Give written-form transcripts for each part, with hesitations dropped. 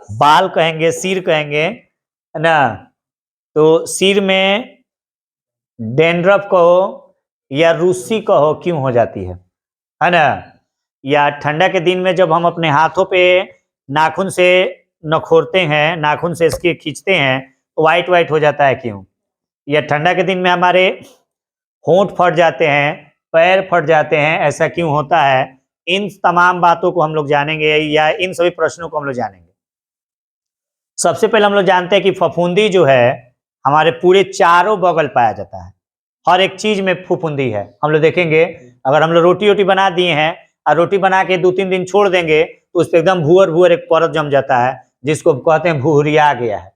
बाल कहेंगे, सिर कहेंगे, है ना। तो सिर में डैंड्रफ कहो या रूसी कहो क्यों हो जाती है ना। या ठंडा के दिन में जब हम अपने हाथों पे नाखून से नखोरते हैं, नाखून से इसके खींचते हैं तो वाइट वाइट हो जाता है क्यों। या ठंडा के दिन में हमारे होंठ फट जाते हैं, पैर फट जाते हैं, ऐसा क्यों होता है। इन तमाम बातों को हम लोग जानेंगे, या इन सभी प्रश्नों को हम लोग जानेंगे। सबसे पहले हम लोग जानते हैं कि फफूंदी जो है हमारे पूरे चारों बगल पाया जाता है। हर एक चीज में फफूंदी है। हम लोग देखेंगे, अगर हम लोग रोटी वोटी बना दिए हैं और रोटी बना के 2-3 दिन छोड़ देंगे तो उस पर एकदम भूअर भूअर एक परत जम जाता है, जिसको कहते हैं भूरिया गया है,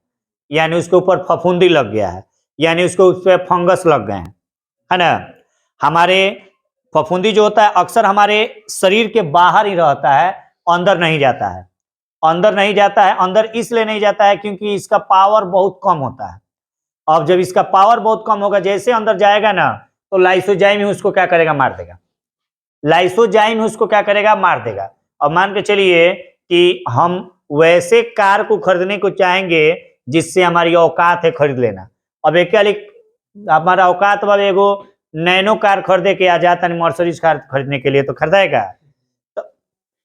यानी उसके ऊपर फफूंदी लग गया है, यानी उसको उस पर फंगस लग गए हैं, है ना। हमारे फफूंदी जो होता है अक्सर हमारे शरीर के बाहर ही रहता है, अंदर नहीं जाता है। अंदर नहीं जाता है, अंदर इसलिए नहीं जाता है क्योंकि इसका पावर बहुत कम होता है। अब जब इसका पावर बहुत कम होगा, जैसे अंदर जाएगा ना, तो लाइसोजाइम ही उसको क्या करेगा, मार देगा। लाइसोजाइम ही उसको क्या करेगा, मार देगा। अब मान के चलिए कि हम वैसे कार को खरीदने को चाहेंगे जिससे हमारी औकात है खरीद लेना। अब एक हमारा औकात वाले एगो नैनो कार खरीदे के आ जाता है, मर्सिडीज कार खरीदने के लिए, तो खरीदेगा।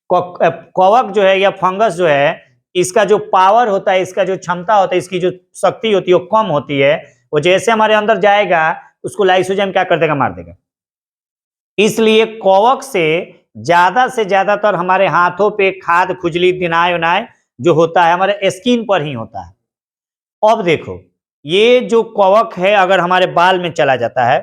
कवक जो है या फंगस जो है, इसका जो पावर होता है, इसका जो क्षमता होता है, इसकी जो शक्ति होती है वो कम होती है। वो जैसे हमारे अंदर जाएगा उसको लाइसोजाइम क्या कर देगा, मार देगा। इसलिए कवक से ज्यादातर हमारे हाथों पे खाद खुजली दिनाय उनाय जो होता है हमारे स्किन पर ही होता है। अब देखो, ये जो कवक है अगर हमारे बाल में चला जाता है,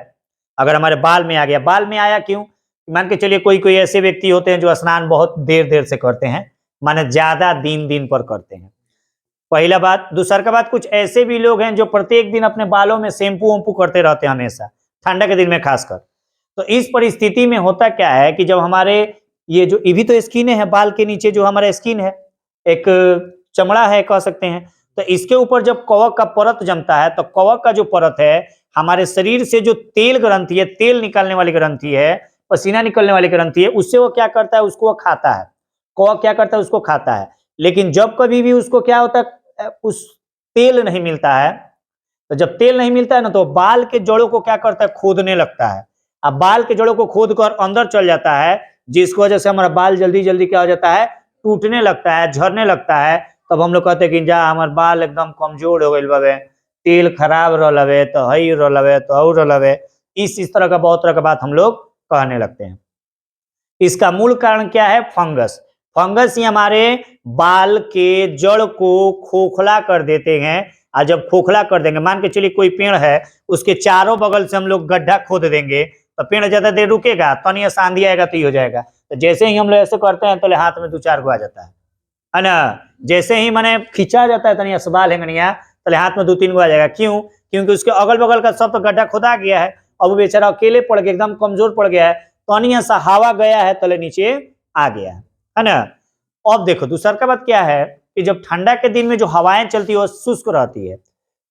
अगर हमारे बाल में आ गया, बाल में आया क्यों, मान के चलिए कोई कोई ऐसे व्यक्ति होते हैं जो स्नान बहुत देर देर से करते हैं, माने ज्यादा दिन दिन पर करते हैं। पहला बात। दूसरा का बात, कुछ ऐसे भी लोग हैं जो प्रत्येक दिन अपने बालों में शैम्पू वैम्पू करते रहते हैं हमेशा, ठंडा के दिन में खासकर। तो इस परिस्थिति में होता क्या है कि जब हमारे ये जो भी तो स्किन है, बाल के नीचे जो हमारा स्किन है, एक चमड़ा है कह सकते हैं, तो इसके ऊपर जब कवक का परत जमता है, तो कवक का जो परत है हमारे शरीर से जो तेल ग्रंथि है, तेल निकालने वाली ग्रंथि है, पसीना निकलने वाली ग्रंथि है, उससे वो क्या करता है, उसको वो खाता है। कवक क्या करता है, उसको खाता है। लेकिन जब कभी भी उसको क्या होता है, उस तेल नहीं मिलता है, तो जब तेल नहीं मिलता है ना, तो बाल के जड़ों को क्या करता है, खोदने लगता है। अब बाल के जड़ों को खोद कर अंदर चल जाता है, जिसकी वजह से हमारा बाल जल्दी जल्दी क्या हो जाता है, टूटने लगता है, झड़ने लगता है। तब हम लोग कहते हैं कि जा हमारे बाल एकदम कमजोर हो गए बवे, तेल खराब रहे तो हई रहे तो और रहे, इस तरह का बहुत तरह का बात हम लोग कहने लगते हैं। इसका मूल कारण क्या है, फंगस। फंगस ही हमारे बाल के जड़ को खोखला कर देते हैं। और जब खोखला कर देंगे, मान के चलिए कोई पेड़ है, उसके चारों बगल से हम लोग गड्ढा खोद देंगे, तो पेड़ ज्यादा देर रुकेगा तो नहीं, आंधी आएगा तो ही हो जाएगा। तो जैसे ही हम लोग ऐसे करते हैं तो हाथ में 2-4 गो आ जाता है ना। जैसे ही मैंने खींचा जाता है तनिया सवाल है तो हाथ में 2-3 गो आ जाएगा। क्यों, क्योंकि उसके अगल बगल का सब तो गड्ढा खोदा गया है। अब वो बेचारा अकेले पड़ गया, एकदम कमजोर पड़ गया है, तनिया सा हवा गया है तले नीचे आ गया है ना। अब देखो दूसरा का बात क्या है कि जब ठंडा के दिन में जो हवाएं चलती है वो शुष्क रहती है,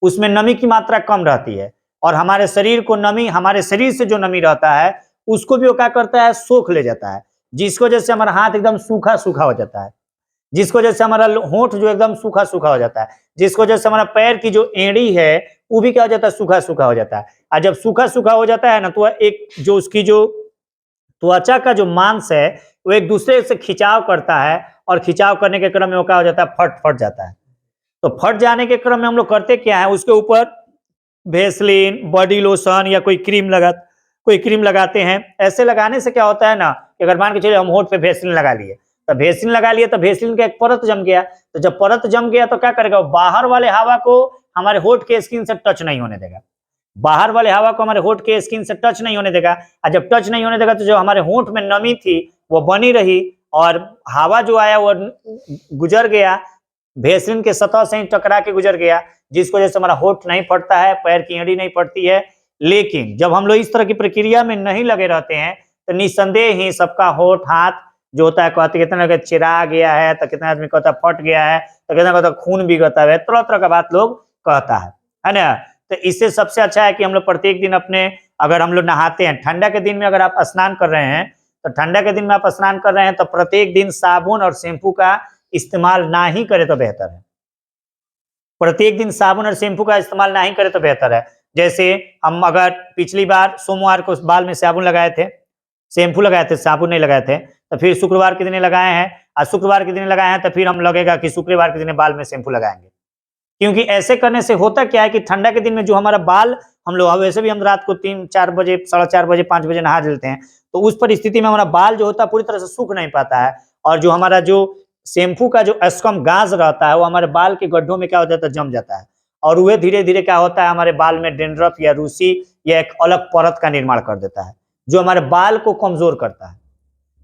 उसमें नमी की मात्रा कम रहती है, और हमारे शरीर को नमी, हमारे शरीर से जो नमी रहता है उसको भी वो क्या करता है, सोख ले जाता है, जिसकी वजह से हमारा हाथ एकदम सूखा सूखा हो जाता है, जिसकी वजह से हमारा होंठ जो एकदम सूखा सूखा हो जाता है, जिसकी वजह से हमारा पैर की जो एड़ी है वो भी क्या हो जाता है, सूखा सूखा हो जाता है। और जब सूखा सूखा हो जाता है ना, तो एक जो उसकी जो त्वचा का जो मांस है वो एक दूसरे से खिंचाव करता है, और खिंचाव करने के क्रम में वो क्या हो जाता है, फट फट जाता है। तो फट जाने के क्रम में हम लोग करते क्या है, उसके ऊपर वेसलीन, बॉडी लोशन या कोई क्रीम लगाते हैं। ऐसे लगाने से क्या होता है ना, अगर मान के चलिए हम होठ पे वेसलीन लगा लिए, तो वेसलीन लगा लिए तो वेसलीन का एक परत जम गया, तो जब परत जम गया तो क्या करेगा, बाहर वाले हवा को हमारे होठ के स्किन से टच नहीं होने देगा, बाहर वाले हवा को हमारे होठ के स्किन से टच नहीं होने देगा। और जब टच नहीं होने देगा तो जो हमारे होठ में नमी थी वो बनी रही, और हवा जो आया वो गुजर गया, वेसलीन के सतह से ही टकरा के गुजर गया, जिसकी वजह से हमारा होठ नहीं फटता है, पैर की एड़ी नहीं फटती है। लेकिन जब हम लोग इस तरह की प्रक्रिया में नहीं लगे रहते हैं तो निस्संदेह ही सबका होठ हाथ जो होता है, कहते कितना का चिरा गया है, तो कितना आदमी कहता फट गया है, तो कितना कहता खून भी कहता है, तरह तरह का बात लोग कहता है ना। तो इससे सबसे अच्छा है कि हम लोग प्रत्येक दिन अपने, अगर हम लोग नहाते हैं ठंडा के दिन में, अगर आप स्नान कर रहे हैं तो ठंडा के दिन में आप स्नान कर रहे हैं तो प्रत्येक दिन साबुन और शैम्पू का इस्तेमाल ना ही करें तो बेहतर है। प्रत्येक दिन साबुन और शैम्पू का इस्तेमाल ना ही करें तो बेहतर है। जैसे हम अगर पिछली बार सोमवार को बाल में साबुन लगाए थे, शैम्पू लगाए थे, साबुन नहीं लगाए थे, तो फिर शुक्रवार के दिन लगाए हैं, आज शुक्रवार के दिन लगाए हैं, तो फिर हम लगेगा कि शुक्रवार के दिन बाल में शैम्पू लगाएंगे। क्योंकि ऐसे करने से होता क्या है कि ठंडा के दिन में जो हमारा बाल, हम लोग वैसे भी हम रात को 3-4 बजे, 4:30 बजे, 5 बजे नहा लेते हैं, तो उस परिस्थिति में हमारा बाल जो होता है पूरी तरह से सूख नहीं पाता है, और जो हमारा जो शैम्पू का जो अस्कम गाज रहता है वो हमारे बाल के गड्ढों में क्या हो जाता है, जम जाता है, और वह धीरे धीरे क्या होता है, हमारे बाल में डेंड्रफ या रूसी या एक अलग परत का निर्माण कर देता है, जो हमारे बाल को कमजोर करता है।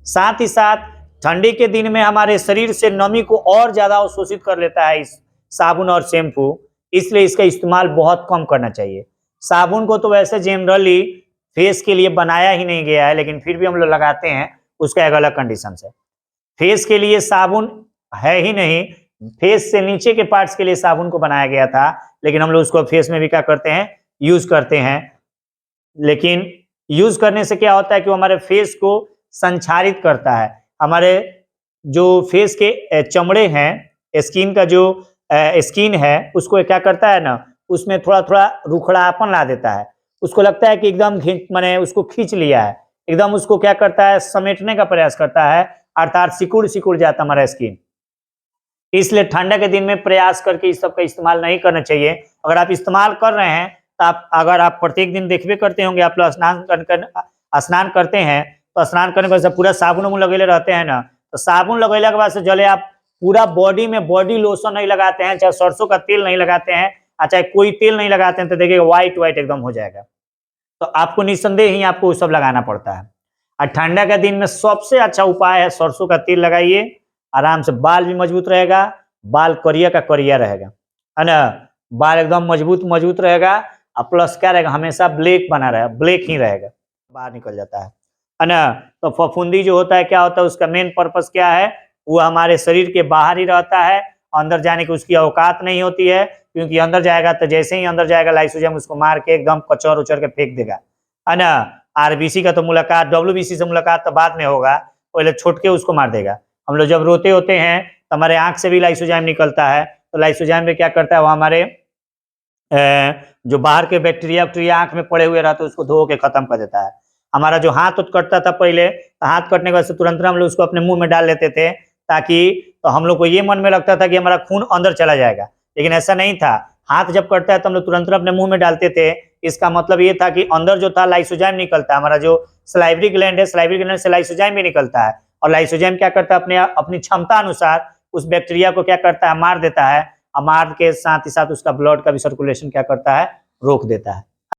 साथ ही साथ ठंडी के दिन में हमारे शरीर से नमी को और ज्यादा अवशोषित कर लेता है इस साबुन और शैम्पू, इसलिए इसका इस्तेमाल बहुत कम करना चाहिए। साबुन को तो वैसे जनरली फेस के लिए बनाया ही नहीं गया है, लेकिन फिर भी हम लोग लगाते हैं, उसका एक अलग कंडीशन है। फेस के लिए साबुन है ही नहीं, फेस से नीचे के पार्ट्स के लिए साबुन को बनाया गया था, लेकिन हम लोग उसको फेस में भी क्या करते हैं, यूज करते हैं। लेकिन यूज करने से क्या होता है कि वो हमारे फेस को संचारित करता है, हमारे जो फेस के चमड़े हैं, स्किन का जो स्किन है उसको क्या करता है ना, उसमें थोड़ा थोड़ा रुखड़ापन ला देता है, उसको लगता है कि एकदम मैंने उसको खींच लिया है, एकदम उसको क्या करता है, समेटने का प्रयास करता है, अर्थात सिकुड़ सिकुड़ जाता हमारा स्किन। इसलिए ठंडा के दिन में प्रयास करके इस सब का इस्तेमाल नहीं करना चाहिए। अगर आप इस्तेमाल कर रहे हैं तो अगर आप प्रत्येक दिन देखबे करते होंगे, आप लोग स्नान करते हैं, तो स्नान करने के बाद पूरा साबुन उबुन लगेले रहते हैं ना, तो साबुन लगेले के बाद से जले आप पूरा बॉडी में बॉडी लोशन नहीं लगाते हैं, चाहे सरसों का तेल नहीं लगाते हैं, चाहे कोई तेल नहीं लगाते हैं, तो देखिए व्हाइट व्हाइट एकदम हो जाएगा। तो आपको निस्संदेह ही आपको सब लगाना पड़ता है। और ठंडा के दिन में सबसे अच्छा उपाय है सरसों का तेल लगाइए, आराम से बाल भी मजबूत रहेगा, बाल करिया का करिया रहेगा, है ना, बाल एकदम मजबूत मजबूत रहेगा, और प्लस क्या रहेगा, हमेशा ब्लैक बना रहेगा, ब्लैक ही रहेगा, बाहर निकल जाता है ना। तो फफूंदी जो होता है क्या होता है, उसका मेन पर्पस क्या है, वो हमारे शरीर के बाहर ही रहता है, अंदर जाने की उसकी औकात नहीं होती है, क्योंकि अंदर जाएगा तो जैसे ही अंदर जाएगा लाइसोजाइम उसको मार के एकदम कचर उचर के फेंक देगा, है ना। आरबीसी का तो मुलाकात, डब्ल्यूबीसी से मुलाकात तो बाद में होगा, पहले छोड़ के उसको मार देगा। हम लोग जब रोते होते हैं तो हमारे आंख से भी लाइसोजाइम निकलता है, तो लाइसोजाइम में क्या करता है, वो हमारे जो बाहर के बैक्टीरिया आंख में पड़े हुए रहते हैं उसको धो के खत्म कर देता है। हमारा जो हाथ कटता था पहले, तो हाथ कटने के बाद से तुरंत हम लोग उसको अपने मुंह में डाल लेते थे, ताकि तो हम लोग को ये मन में लगता था कि हमारा खून अंदर चला जाएगा, लेकिन ऐसा नहीं था। हाथ जब कटता है तो हम लोग तुरंत अपने मुंह में डालते थे, इसका मतलब ये था कि अंदर जो था लाइसोजाइम निकलता है, हमारा जो सलाइवरी ग्लैंड है, सलाइवरी ग्लैंड से लाइसोजाइम भी निकलता है, और लाइसोजाइम क्या करता है, अपनी क्षमता अनुसार उस बैक्टीरिया को क्या करता है, मार देता है, और मार के साथ ही साथ उसका ब्लड का भी सर्कुलेशन क्या करता है, रोक देता है।